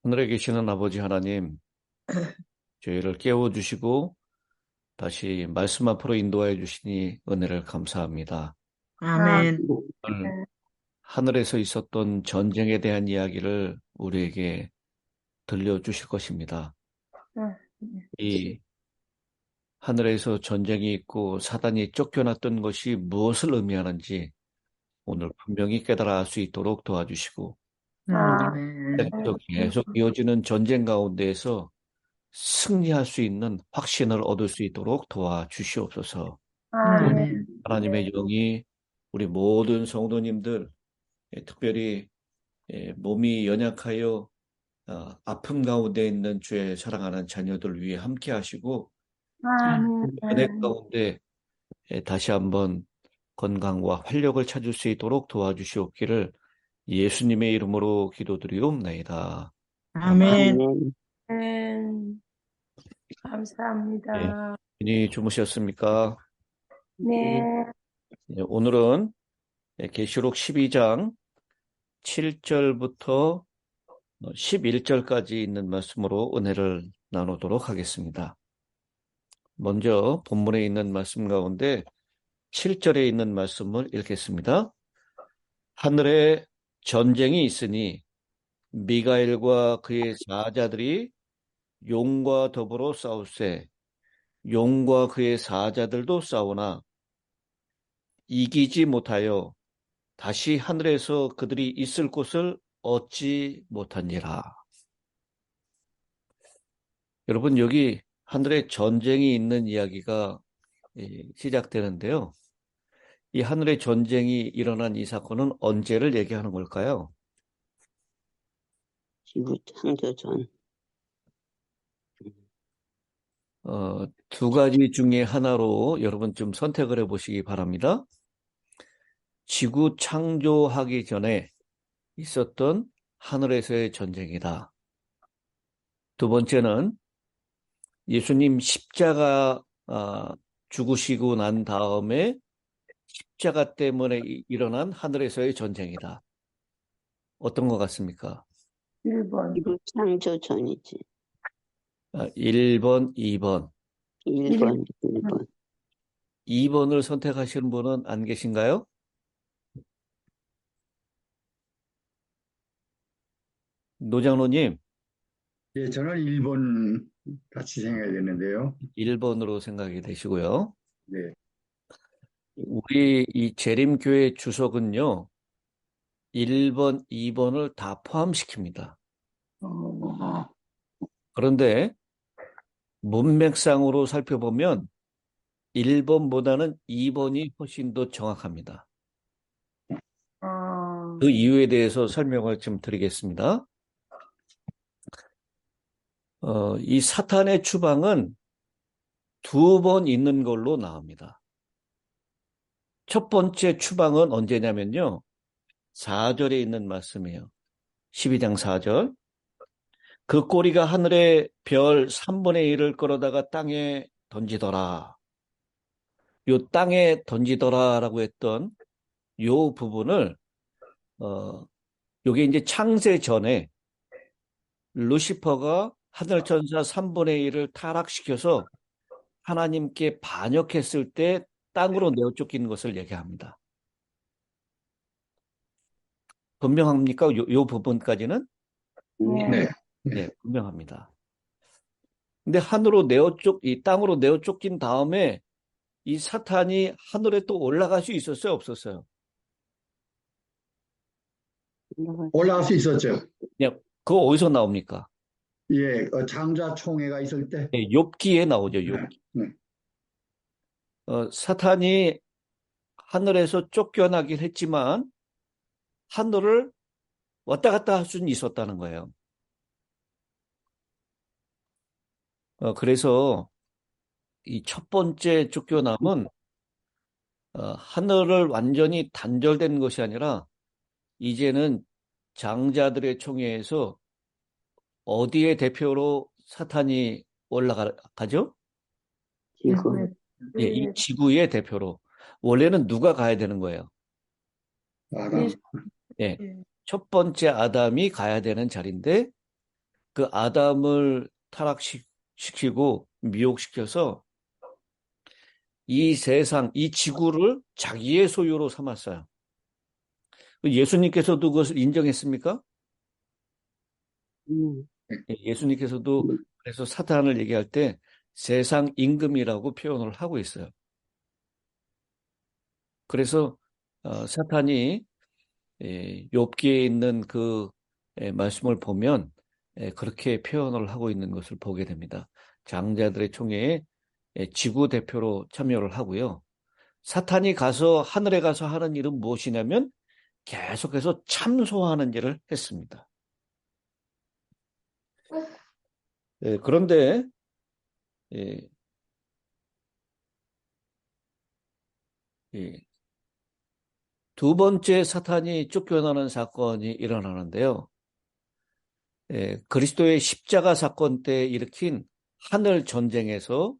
하늘에 계시는 아버지 하나님, 저희를 깨워주시고 다시 말씀 앞으로 인도하여 주시니 은혜를 감사합니다. 아, 아멘. 오늘 하늘에서 있었던 전쟁에 대한 이야기를 우리에게 들려주실 것입니다. 이 하늘에서 전쟁이 있고 사단이 쫓겨났던 것이 무엇을 의미하는지 오늘 분명히 깨달아 알 수 있도록 도와주시고 아멘. 계속 이어지는 전쟁 가운데에서 승리할 수 있는 확신을 얻을 수 있도록 도와주시옵소서. 아멘. 하나님의 영이 우리 모든 성도님들, 특별히 몸이 연약하여 아픔 가운데 있는 주의 사랑하는 자녀들 위해 함께 하시고 은혜 가운데 다시 한번 건강과 활력을 찾을 수 있도록 도와주시옵기를 예수님의 이름으로 기도드리옵나이다. 아멘. 감사합니다. 이 주무셨습니까? 네. 오늘은 계시록 12장 7절부터 11절까지 있는 말씀으로 은혜를 나누도록 하겠습니다. 먼저 본문에 있는 말씀 가운데 7절에 있는 말씀을 읽겠습니다. 하늘에 전쟁이 있으니 미가엘과 그의 사자들이 용과 더불어 싸울세. 용과 그의 사자들도 싸우나 이기지 못하여 다시 하늘에서 그들이 있을 곳을 얻지 못하니라. 여러분, 여기 하늘에 전쟁이 있는 이야기가 시작되는데요. 이 하늘의 전쟁이 일어난 이 사건은 언제를 얘기하는 걸까요? 지구 창조 전. 두 가지 중에 하나로 여러분 좀 선택을 해보시기 바랍니다. 지구 창조하기 전에 있었던 하늘에서의 전쟁이다. 두 번째는 예수님 십자가 죽으시고 난 다음에 십자가 때문에 일어난 하늘에서의 전쟁이다. 어떤 것 같습니까? 1번. 지구 창조 전이지. 1번, 2번. 1번, 1번. 2번을 선택하시는 분은 안 계신가요? 노장로님. 예, 저는 1번 같이 생각이 되는데요. 1번으로 생각이 되시고요. 네. 우리 이 재림교회 주석은요, 1번, 2번을 다 포함시킵니다. 그런데 문맥상으로 살펴보면 1번보다는 2번이 훨씬 더 정확합니다. 그 이유에 대해서 설명을 좀 드리겠습니다. 이 사탄의 추방은 2번 있는 걸로 나옵니다. 첫 번째 추방은 언제냐면요. 4절에 있는 말씀이에요. 12장 4절. 그 꼬리가 하늘의 별 3분의 1을 끌어다가 땅에 던지더라. 요 땅에 던지더라라고 했던 요 부분을 요게 이제 창세 전에 루시퍼가 하늘천사 3분의 1을 타락시켜서 하나님께 반역했을 때 땅으로 내어 쫓기는 것을 얘기합니다. 분명합니까? 요 부분까지는? 네. 네, 분명합니다. 근데 이 땅으로 내어 쫓긴 다음에 이 사탄이 하늘에 또 올라갈 수 있었어요, 없었어요? 올라갈 수 있었죠. 그냥 그거 어디서 나옵니까? 예, 장자총회가 있을 때. 네, 욥기에 나오죠, 욥기. 네. 사탄이 하늘에서 쫓겨나긴 했지만 하늘을 왔다 갔다 할 수는 있었다는 거예요. 그래서 이 첫 번째 쫓겨남은 하늘을 완전히 단절된 것이 아니라 이제는 장자들의 총회에서 어디에 대표로 사탄이 올라가죠? 지구. 예, 이 지구의 대표로. 원래는 누가 가야 되는 거예요? 아담. 예, 첫 번째 아담이 가야 되는 자리인데 그 아담을 타락시키고 미혹시켜서 이 세상, 이 지구를 자기의 소유로 삼았어요. 예수님께서도 그것을 인정했습니까? 예수님께서도 그래서 사탄을 얘기할 때 세상 임금이라고 표현을 하고 있어요. 그래서 사탄이 욥기에 있는 그 말씀을 보면 그렇게 표현을 하고 있는 것을 보게 됩니다. 장자들의 총회에 지구 대표로 참여를 하고요. 사탄이 가서 하늘에 가서 하는 일은 무엇이냐면 계속해서 참소하는 일을 했습니다. 그런데 두 번째 사탄이 쫓겨나는 사건이 일어나는데요. 그리스도의 십자가 사건 때 일으킨 하늘 전쟁에서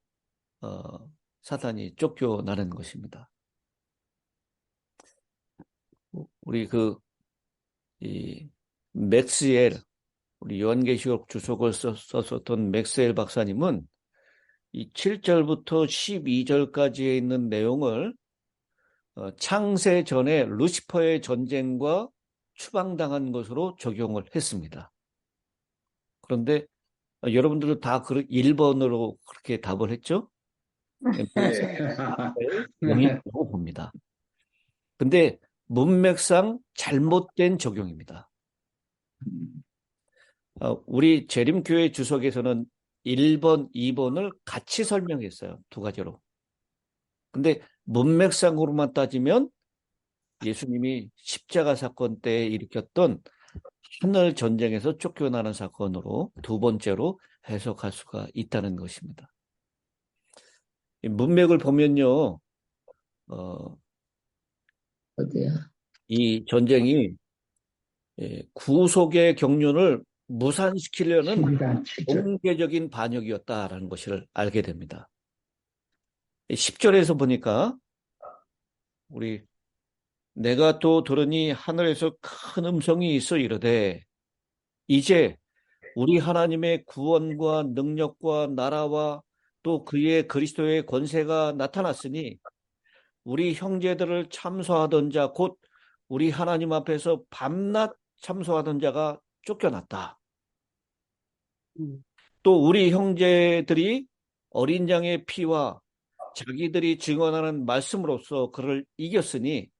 사탄이 쫓겨나는 것입니다. 우리 맥스웰, 우리 요한계시록 주석을 썼었던 맥스웰 박사님은 이 7절부터 12절까지에 있는 내용을 창세 전에 루시퍼의 전쟁과 추방당한 것으로 적용을 했습니다. 그런데 여러분들은 다 1번으로 그렇게 답을 했죠? 영이라고 봅니다. 근데 문맥상 잘못된 적용입니다. 우리 재림교회 주석에서는 1번, 2번을 같이 설명했어요. 두 가지로. 근데 문맥상으로만 따지면 예수님이 십자가 사건 때 일으켰던 하늘 전쟁에서 쫓겨나는 사건으로 두 번째로 해석할 수가 있다는 것입니다. 문맥을 보면요, 어디야? 이 전쟁이 구속의 경륜을 무산시키려는 12단 7절. 공개적인 반역이었다라는 것을 알게 됩니다. 10절에서 보니까 내가 또 들으니 하늘에서 큰 음성이 있어 이르되 이제 우리 하나님의 구원과 능력과 나라와 또 그의 그리스도의 권세가 나타났으니 우리 형제들을 참소하던 자 곧 우리 하나님 앞에서 밤낮 참소하던 자가 쫓겨났다. 또 우리 형제들이 어린 양의 피와 자기들이 증언하는 말씀으로써 그를 이겼으니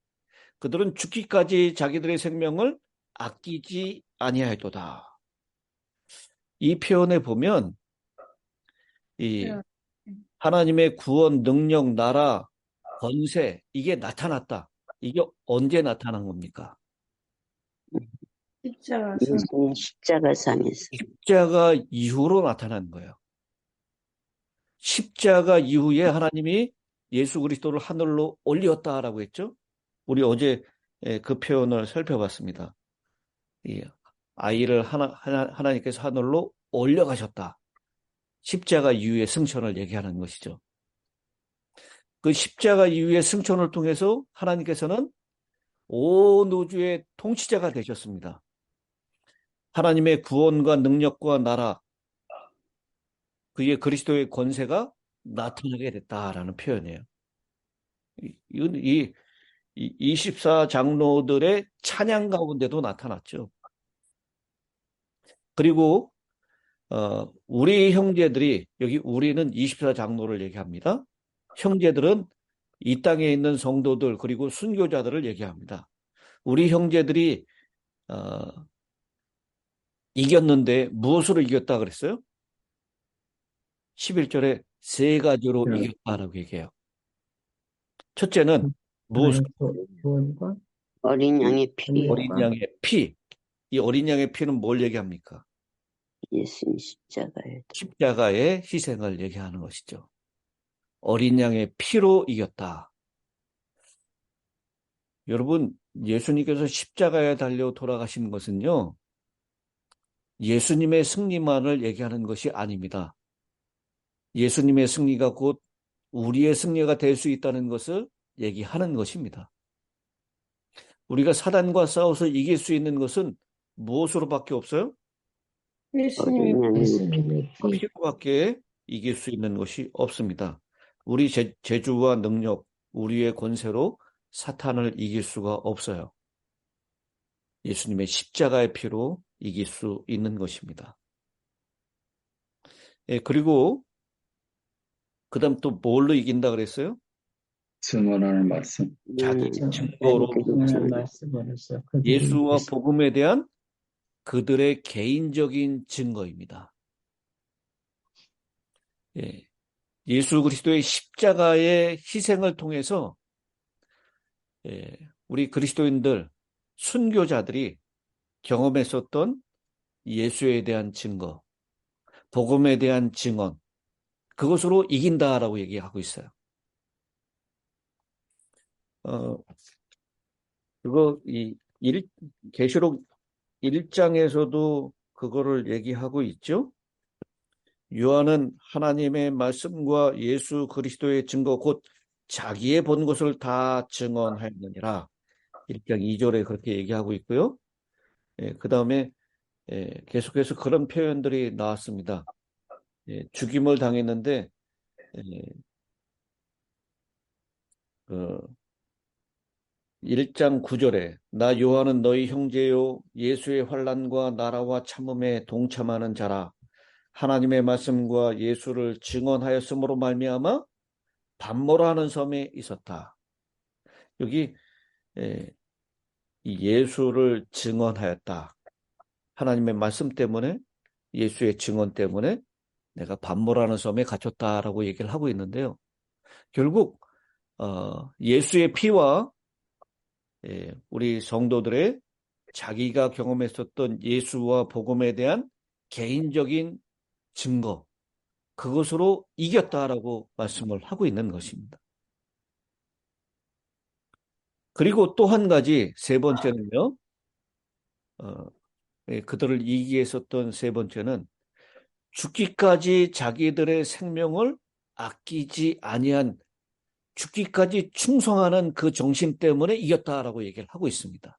그들은 죽기까지 자기들의 생명을 아끼지 아니하였도다. 이 표현에 보면 이 하나님의 구원, 능력, 나라, 권세 이게 나타났다. 이게 언제 나타난 겁니까? 예수님 십자가상에서. 십자가 이후로 나타난 거예요. 십자가 이후에 하나님이 예수 그리스도를 하늘로 올렸다라고 했죠. 우리 어제 그 표현을 살펴봤습니다. 아이를 하나님께서 하늘로 올려가셨다. 십자가 이후의 승천을 얘기하는 것이죠. 그 십자가 이후의 승천을 통해서 하나님께서는 온 우주의 통치자가 되셨습니다. 하나님의 구원과 능력과 나라, 그의 그리스도의 권세가 나타나게 됐다라는 표현이에요. 이건 이 24장로들의 찬양 가운데도 나타났죠. 그리고 우리 형제들이, 여기 우리는 24장로를 얘기합니다. 형제들은 이 땅에 있는 성도들 그리고 순교자들을 얘기합니다. 우리 형제들이 이겼는데 무엇으로 이겼다 그랬어요? 11절에 세 가지로 이겼다라고 얘기해요. 첫째는 무엇으로? 구원과 어린 양의 피. 어린 양의 피. 이 어린 양의 피는 뭘 얘기합니까? 예수님 십자가에. 십자가의 희생을 얘기하는 것이죠. 어린 양의 피로 이겼다. 여러분, 예수님께서 십자가에 달려 돌아가신 것은요, 예수님의 승리만을 얘기하는 것이 아닙니다. 예수님의 승리가 곧 우리의 승리가 될 수 있다는 것을 얘기하는 것입니다. 우리가 사단과 싸워서 이길 수 있는 것은 무엇으로밖에 없어요? 예수님의 어린 양의 예수님의 피, 피로밖에 이길 수 있는 것이 없습니다. 우리 재주와 능력, 우리의 권세로 사탄을 이길 수가 없어요. 예수님의 십자가의 피로 이길 수 있는 것입니다. 예, 그리고 그다음 또 뭘로 이긴다 그랬어요? 증언하는 말씀. 자기 음, 증거로 하는 말씀으로써 그들이 예수와 복음에 대한 그들의 개인적인 증거입니다. 예, 예수 그리스도의 십자가의 희생을 통해서 예, 우리 그리스도인들, 순교자들이 경험했었던 예수에 대한 증거, 복음에 대한 증언, 그것으로 이긴다라고 얘기하고 있어요. 그거 계시록 1장에서도 그거를 얘기하고 있죠. 요한은 하나님의 말씀과 예수 그리스도의 증거 곧 자기의 본 것을 다 증언하였느니라. 1장 2절에 그렇게 얘기하고 있고요. 예, 그 다음에 계속해서 그런 표현들이 나왔습니다. 예, 죽임을 당했는데 예, 그 1장 9절에 나 요한은 너희 형제요 예수의 환난과 나라와 참음에 동참하는 자라 하나님의 말씀과 예수를 증언하였으므로 말미암아 반모라는 섬에 있었다. 여기 이 예수를 증언하였다. 하나님의 말씀 때문에 예수의 증언 때문에 내가 반모라는 섬에 갇혔다라고 얘기를 하고 있는데요. 결국 예수의 피와 우리 성도들의 자기가 경험했었던 예수와 복음에 대한 개인적인 증거, 그것으로 이겼다라고 말씀을 하고 있는 것입니다. 그리고 또 한 가지, 세 번째는요, 그들을 이기게 했었던 세 번째는 죽기까지 자기들의 생명을 아끼지 아니한 죽기까지 충성하는 그 정신 때문에 이겼다라고 얘기를 하고 있습니다.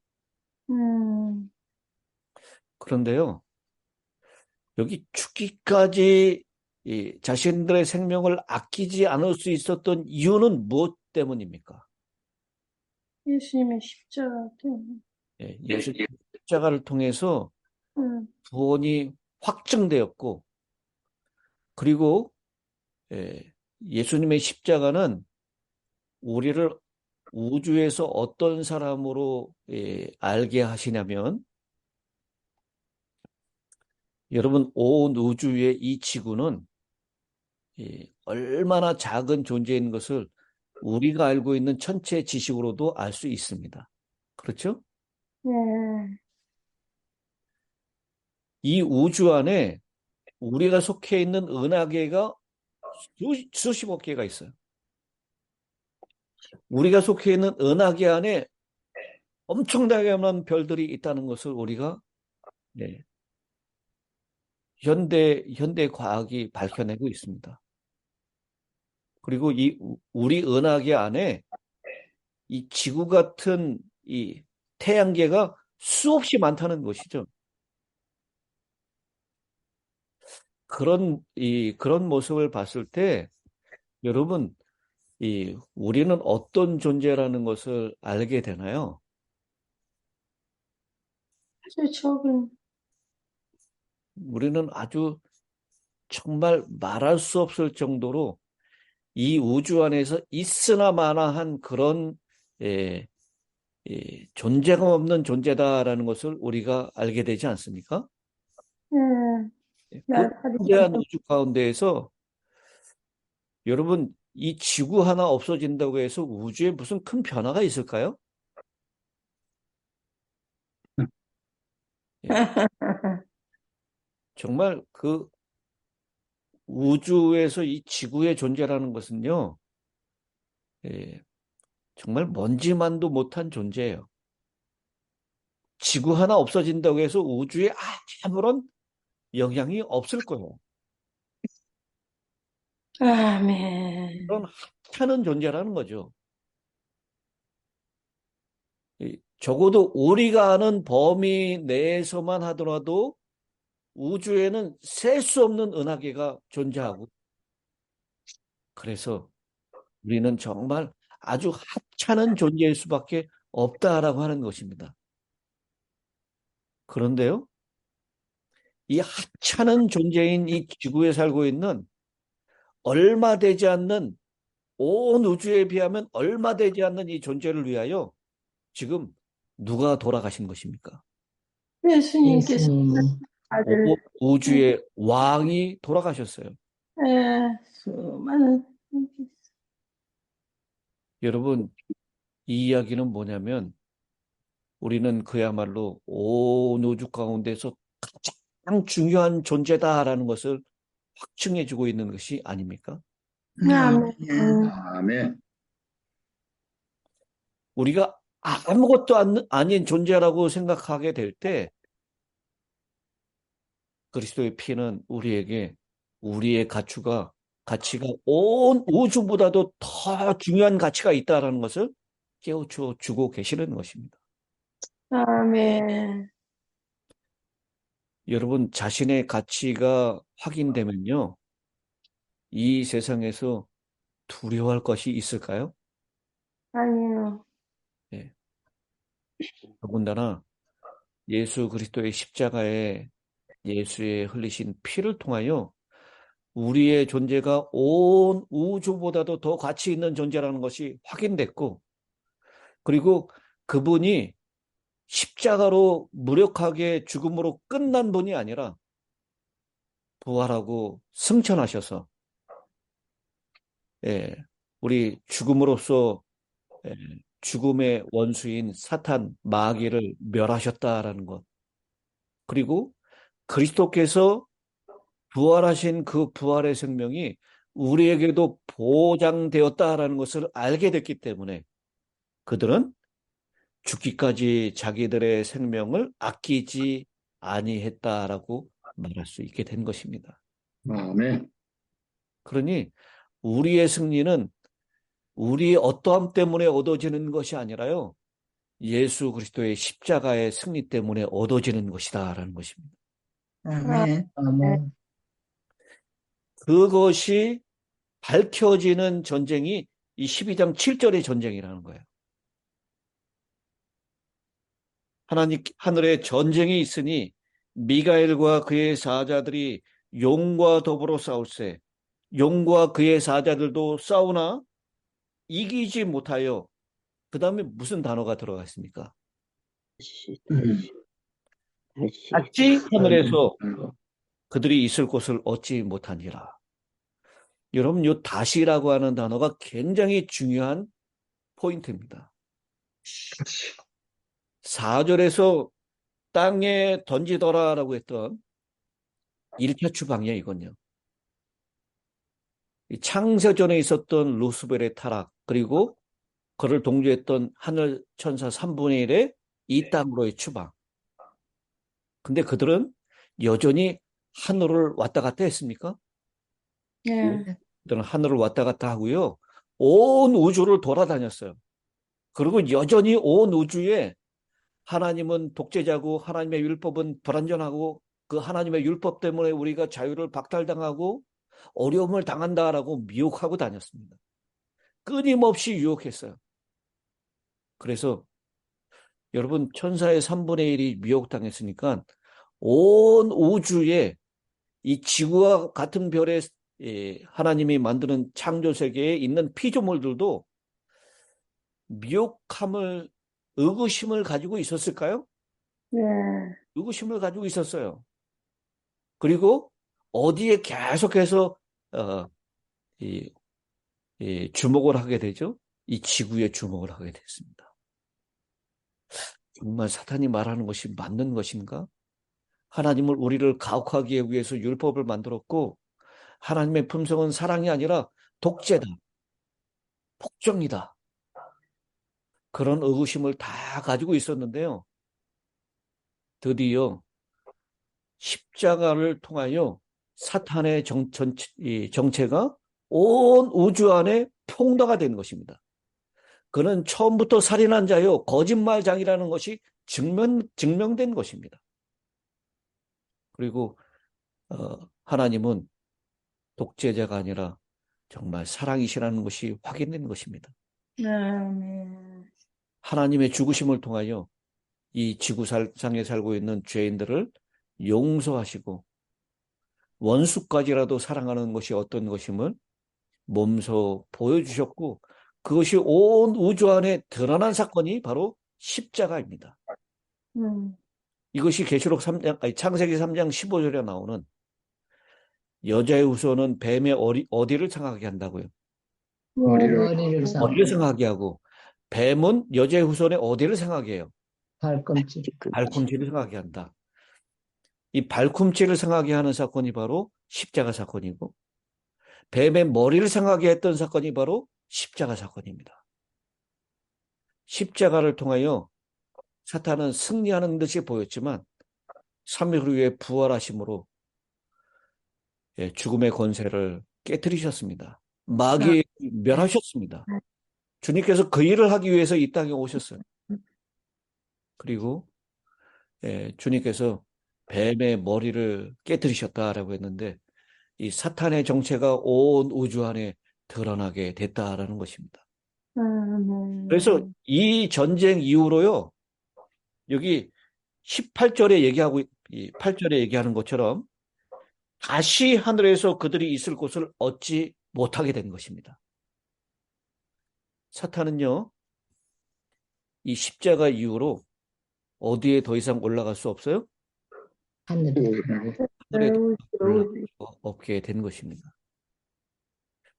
그런데요, 여기 죽기까지 자신들의 생명을 아끼지 않을 수 있었던 이유는 무엇 때문입니까? 예수님의 십자가 때문에. 예수 십자가를 통해서 구원이 확증되었고, 그리고 예수님의 십자가는 우리를 우주에서 어떤 사람으로 알게 하시냐면, 여러분, 온 우주의 이 지구는 얼마나 작은 존재인 것을 우리가 알고 있는 천체 지식으로도 알 수 있습니다. 그렇죠? 네. 이 우주 안에 우리가 속해 있는 은하계가 수십억 개가 있어요. 우리가 속해 있는 은하계 안에 엄청나게 많은 별들이 있다는 것을 우리가 현대 과학이 밝혀내고 있습니다. 그리고 우리 은하계 안에 이 지구 같은 이 태양계가 수없이 많다는 것이죠. 그런 모습을 봤을 때 여러분, 우리는 어떤 존재라는 것을 알게 되나요? 아주 적은. 우리는 아주 정말 말할 수 없을 정도로 이 우주 안에서 있으나 마나한 그런 존재감 없는 존재다라는 것을 우리가 알게 되지 않습니까? 그 거대한 우주 가운데에서 여러분, 이 지구 하나 없어진다고 해서 우주에 무슨 큰 변화가 있을까요? 정말 그 우주에서 이 지구의 존재라는 것은요, 정말 먼지만도 못한 존재예요. 지구 하나 없어진다고 해서 우주에 아무런 영향이 없을 거예요. 아멘. 그런 하찮은 존재라는 거죠. 적어도 우리가 아는 범위 내에서만 하더라도 우주에는 셀 수 없는 은하계가 존재하고, 그래서 우리는 정말 아주 하찮은 존재일 수밖에 없다라고 하는 것입니다. 그런데요, 이 하찮은 존재인 이 지구에 살고 있는 얼마 되지 않는, 온 우주에 비하면 얼마 되지 않는 이 존재를 위하여 지금 누가 돌아가신 것입니까? 예수님께서 예수님이 아들, 우주의 왕이 돌아가셨어요. 수많은 여러분, 이 이야기는 뭐냐면 우리는 그야말로 온 우주 가운데서 가장 중요한 존재다라는 것을 확증해주고 있는 것이 아닙니까? 아멘. 아멘. 우리가 아무것도 아닌 존재라고 생각하게 될 때 그리스도의 피는 우리에게 우리의 가치가 온 우주보다도 더 중요한 가치가 있다는 것을 깨우쳐 주고 계시는 것입니다. 아멘. 여러분, 자신의 가치가 확인되면요, 이 세상에서 두려워할 것이 있을까요? 아니요. 예. 더군다나 예수 그리스도의 십자가에 예수의 흘리신 피를 통하여 우리의 존재가 온 우주보다도 더 가치 있는 존재라는 것이 확인됐고, 그리고 그분이 십자가로 무력하게 죽음으로 끝난 분이 아니라 부활하고 승천하셔서 우리 죽음으로써 죽음의 원수인 사탄, 마귀를 멸하셨다라는 것, 그리고 그리스도께서 부활하신 그 부활의 생명이 우리에게도 보장되었다라는 것을 알게 됐기 때문에 그들은 죽기까지 자기들의 생명을 아끼지 아니했다라고 말할 수 있게 된 것입니다. 아멘. 그러니 우리의 승리는 우리의 어떠함 때문에 얻어지는 것이 아니라요, 예수 그리스도의 십자가의 승리 때문에 얻어지는 것이다라는 것입니다. 아멘. 아멘. 그것이 밝혀지는 전쟁이 이 12장 7절의 전쟁이라는 거예요. 하늘에 전쟁이 있으니 미가엘과 그의 사자들이 용과 더불어 싸울세. 용과 그의 사자들도 싸우나 이기지 못하여, 그 다음에 무슨 단어가 들어가 있습니까? 다시. 하늘에서 그들이 있을 곳을 얻지 못하니라. 여러분, 이 다시라고 하는 단어가 굉장히 중요한 포인트입니다. 4절에서 땅에 던지더라라고 했던 1차 추방이에요, 이건요. 창세전에 있었던 루스벨의 타락, 그리고 그를 동조했던 하늘 천사 3분의 1의 이 땅으로의 추방. 근데 그들은 여전히 하늘을 왔다 갔다 했습니까? 네. 그들은 하늘을 왔다 갔다 하고요, 온 우주를 돌아다녔어요. 그리고 여전히 온 우주에 하나님은 독재자고 하나님의 율법은 불완전하고 그 하나님의 율법 때문에 우리가 자유를 박탈당하고 어려움을 당한다라고 미혹하고 다녔습니다. 끊임없이 유혹했어요. 그래서 여러분, 천사의 3분의 1이 미혹당했으니까 온 우주에 이 지구와 같은 별에 하나님이 만드는 창조 세계에 있는 피조물들도 미혹함을, 의구심을 가지고 있었을까요? 네. 의구심을 가지고 있었어요. 그리고 어디에 계속해서 주목을 하게 되죠? 이 지구에 주목을 하게 됐습니다. 정말 사탄이 말하는 것이 맞는 것인가? 하나님을 우리를 가혹하기 위해서 율법을 만들었고 하나님의 품성은 사랑이 아니라 독재다, 폭정이다. 그런 의구심을 다 가지고 있었는데요. 드디어 십자가를 통하여 사탄의 정체가 온 우주 안에 폭로가 된 것입니다. 그는 처음부터 살인한 자요, 거짓말장이라는 것이 증명된 것입니다. 그리고 하나님은 독재자가 아니라 정말 사랑이시라는 것이 확인된 것입니다. 아멘. 하나님의 죽으심을 통하여 이 지구상에 살고 있는 죄인들을 용서하시고 원수까지라도 사랑하는 것이 어떤 것임을 몸소 보여주셨고, 그것이 온 우주 안에 드러난 사건이 바로 십자가입니다. 이것이 계시록 3장, 창세기 3장 15절에 나오는 여자의 후손은 뱀의 어디를 상하게 한다고요? 머리를 상 어디를 상하게 하고, 뱀은 여자의 후손의 어디를 상하게 해요? 발꿈치. 발꿈치를 상하게 한다. 이 발꿈치를 상하게 하는 사건이 바로 십자가 사건이고, 뱀의 머리를 상하게 했던 사건이 바로 십자가 사건입니다. 십자가를 통하여 사탄은 승리하는 듯이 보였지만 3일 후에 부활하심으로 죽음의 권세를 깨뜨리셨습니다. 마귀를 멸하셨습니다. 주님께서 그 일을 하기 위해서 이 땅에 오셨어요. 그리고 주님께서 뱀의 머리를 깨뜨리셨다라고 했는데, 이 사탄의 정체가 온 우주 안에 드러나게 됐다라는 것입니다. 그래서 이 전쟁 이후로요, 여기 18절에 얘기하고, 8절에 얘기하는 것처럼 다시 하늘에서 그들이 있을 곳을 얻지 못하게 된 것입니다. 사탄은요, 이 십자가 이후로 어디에 더 이상 올라갈 수 없어요? 하늘에. 하늘에 올라갈 수 없게 된 것입니다.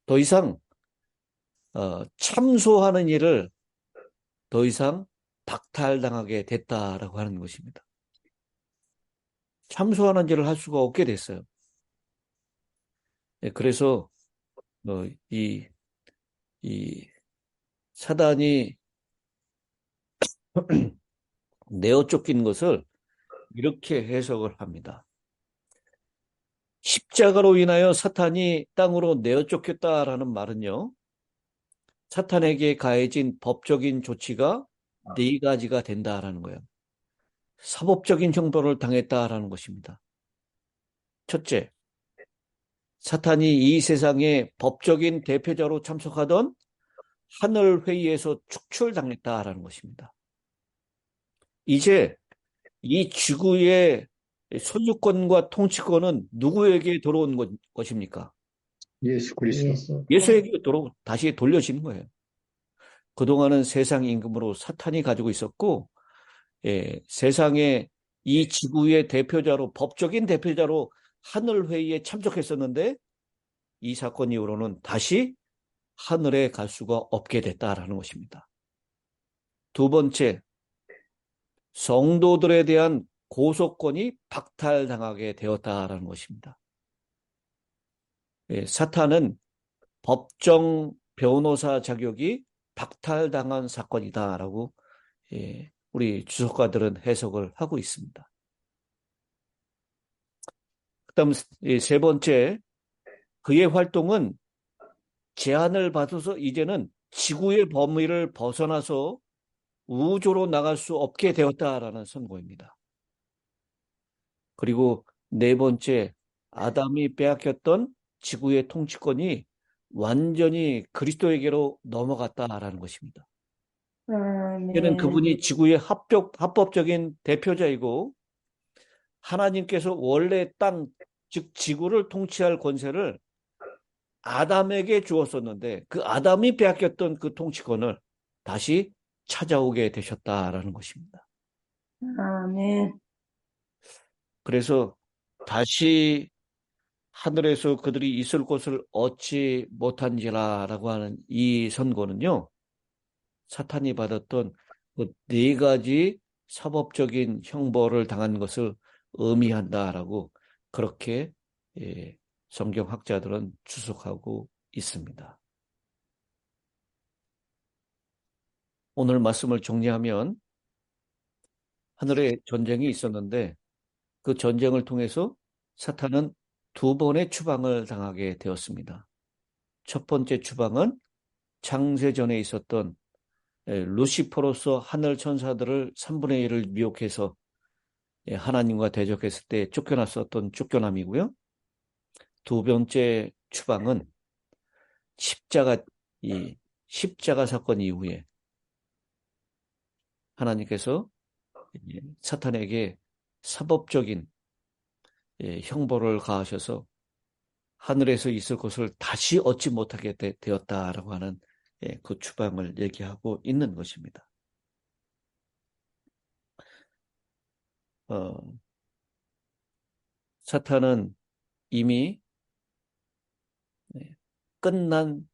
더 이상 참소하는 일을 더 이상 박탈당하게 됐다라고 하는 것입니다. 참소하는 일을 할 수가 없게 됐어요. 그래서 이 사단이 내어 쫓긴 것을 이렇게 해석을 합니다. 십자가로 인하여 사탄이 땅으로 내어 쫓겼다라는 말은요, 사탄에게 가해진 법적인 조치가 4가지가 된다라는 거예요. 사법적인 형벌을 당했다라는 것입니다. 첫째, 사탄이 이 세상의 법적인 대표자로 참석하던 하늘회의에서 축출당했다라는 것입니다. 이제 이 지구의 소유권과 통치권은 누구에게 들어온 것입니까? 예수 그리스도. 예수에게 다시 돌려지는 거예요. 그동안은 세상 임금으로 사탄이 가지고 있었고, 세상의 이 지구의 대표자로, 법적인 대표자로 하늘회의에 참석했었는데, 이 사건 이후로는 다시 하늘에 갈 수가 없게 됐다라는 것입니다. 두 번째, 성도들에 대한 고소권이 박탈당하게 되었다라는 것입니다. 사탄은 법정 변호사 자격이 박탈당한 사건이다라고 우리 주석가들은 해석을 하고 있습니다. 그다음 세 번째, 그의 활동은 제한을 받아서 이제는 지구의 범위를 벗어나서 우주로 나갈 수 없게 되었다라는 선고입니다. 그리고 네 번째, 아담이 빼앗겼던 지구의 통치권이 완전히 그리스도에게로 넘어갔다라는 것입니다. 이제는 그분이 지구의 합법적인 대표자이고, 하나님께서 원래 땅, 즉 지구를 통치할 권세를 아담에게 주었었는데, 그 아담이 빼앗겼던 그 통치권을 다시 찾아오게 되셨다라는 것입니다. 아멘. 그래서 다시 하늘에서 그들이 있을 곳을 얻지 못한지라라고 하는 이 선고는요, 사탄이 받았던 그 4가지 사법적인 형벌을 당한 것을 의미한다라고 그렇게 성경학자들은 추측하고 있습니다. 오늘 말씀을 정리하면, 하늘에 전쟁이 있었는데 그 전쟁을 통해서 사탄은 2번의 추방을 당하게 되었습니다. 첫 번째 추방은 창세전에 있었던 루시퍼로서 하늘 천사들을 3분의 1을 미혹해서 하나님과 대적했을 때 쫓겨났었던 쫓겨남이고요. 두 번째 추방은 이 십자가 사건 이후에 하나님께서 사탄에게 사법적인 형벌을 가하셔서 하늘에서 있을 것을 다시 얻지 못하게 되었다라고 하는 그 추방을 얘기하고 있는 것입니다. 사탄은 이미 끝난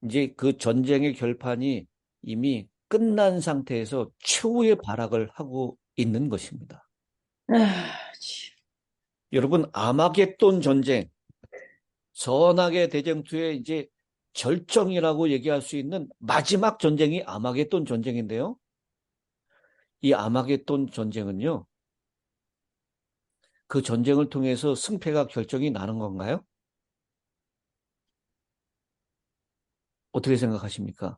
이제 그 전쟁의 결판이 이미 끝난 상태에서 최후의 발악을 하고 있는 것입니다. 아, 여러분, 아마겟돈 전쟁, 선악의 대쟁투의 이제 절정이라고 얘기할 수 있는 마지막 전쟁이 아마겟돈 전쟁인데요. 이 아마겟돈 전쟁은요, 그 전쟁을 통해서 승패가 결정이 나는 건가요? 어떻게 생각하십니까?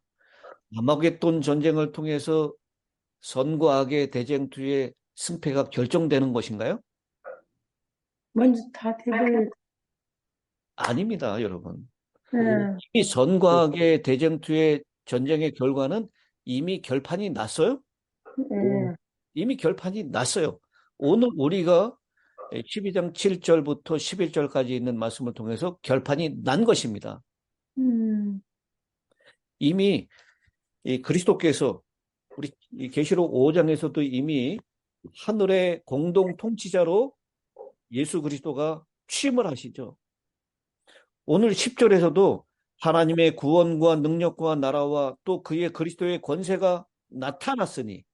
아마겟돈 전쟁을 통해서 선과 악의 대쟁투의 승패가 결정되는 것인가요? 먼저 다 대버려. 아닙니다, 여러분. 네. 이미 선과 악의 대쟁투의 전쟁의 결과는 이미 결판이 났어요? 네. 이미 결판이 났어요. 오늘 우리가 12장 7절부터 11절까지 있는 말씀을 통해서 결판이 난 것입니다. 이미 이 그리스도께서 우리 계시록 5장에서도 이미 하늘의 공동 통치자로 예수 그리스도가 취임을 하시죠. 오늘 10절에서도 하나님의 구원과 능력과 나라와 또 그의 그리스도의 권세가 나타났으니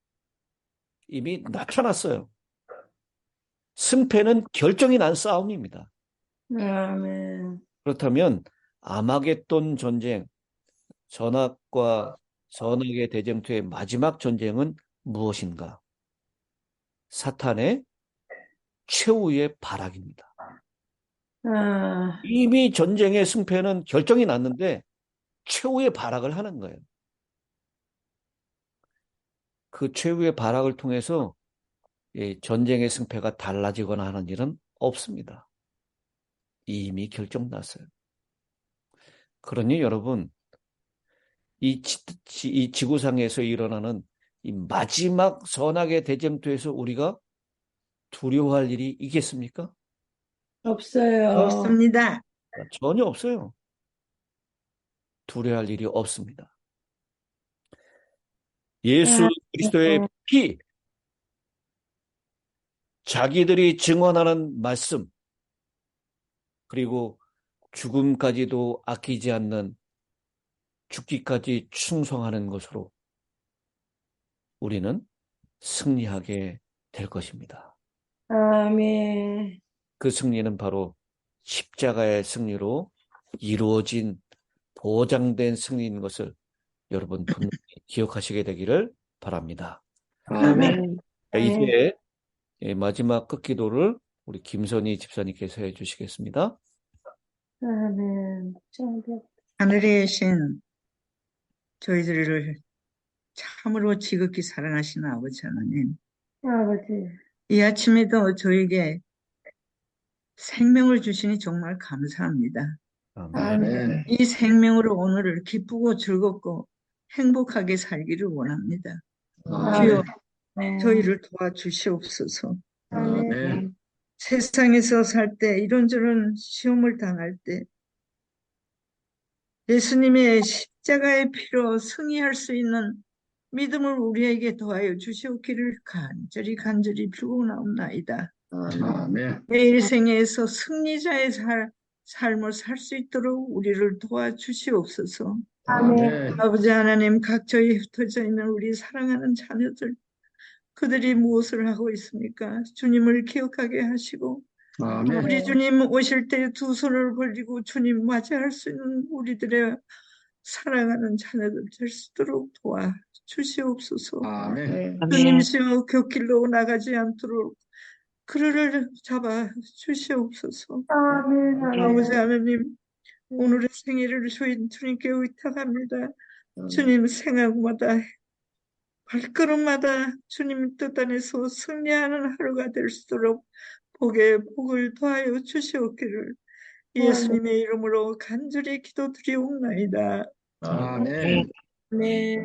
이미 나타났어요. 승패는 결정이 난 싸움입니다. 아멘. 그렇다면 아마겟돈 전쟁, 선악과 선악의 대쟁투의 마지막 전쟁은 무엇인가? 사탄의 최후의 발악입니다. 아, 이미 전쟁의 승패는 결정이 났는데 최후의 발악을 하는 거예요. 그 최후의 발악을 통해서 전쟁의 승패가 달라지거나 하는 일은 없습니다. 이미 결정났어요. 그러니 여러분, 이 지구상에서 일어나는 이 마지막 선악의 대쟁투에서 우리가 두려워할 일이 있겠습니까? 없어요. 없습니다. 전혀 없어요. 두려워할 일이 없습니다. 예수 그리스도의 피, 자기들이 증언하는 말씀, 그리고 죽음까지도 아끼지 않는 죽기까지 충성하는 것으로 우리는 승리하게 될 것입니다. 아멘. 그 승리는 바로 십자가의 승리로 이루어진 보장된 승리인 것을 여러분 분명히 기억하시게 되기를 바랍니다. 아멘. 이제 마지막 끝기도를 우리 김선희 집사님께서 해주시겠습니다. 아멘. 하늘에 계신 저희들을 참으로 지극히 사랑하시는 아버지 하나님, 아버지. 이 아침에도 저에게 생명을 주시니 정말 감사합니다. 아멘. 이 생명으로 오늘을 기쁘고 즐겁고 행복하게 살기를 원합니다. 주여, 저희를 도와주시옵소서. 아멘. 세상에서 살 때 이런저런 시험을 당할 때 예수님의 십자가의 피로 승리할 수 있는 믿음을 우리에게 더하여 주시옵기를 간절히 빌고나옵나이다. 아멘. 내 일생에서 승리자의 삶을 살 수 있도록 우리를 도와주시옵소서. 아멘. 아버지 하나님, 각 저희 흩어져 있는 우리 사랑하는 자녀들, 그들이 무엇을 하고 있습니까? 주님을 기억하게 하시고 아멘. 우리 주님 오실 때 두 손을 벌리고 주님 맞이할 수 있는 우리들의 사랑하는 자녀들 될 수 있도록 도와주시옵소서. 아멘. 주님이시여 곁길로 나가지 않도록 그를 잡아 주시옵소서. 아버지 하나님, 오늘의 생일을 주님께 의탁합니다. 주님 생각마다 발걸음마다 주님 뜻 안에서 승리하는 하루가 될 수 있도록 복에 복을 더하여 주시옵기를 예수님의 이름으로 간절히 기도드리옵나이다. 아멘. 네.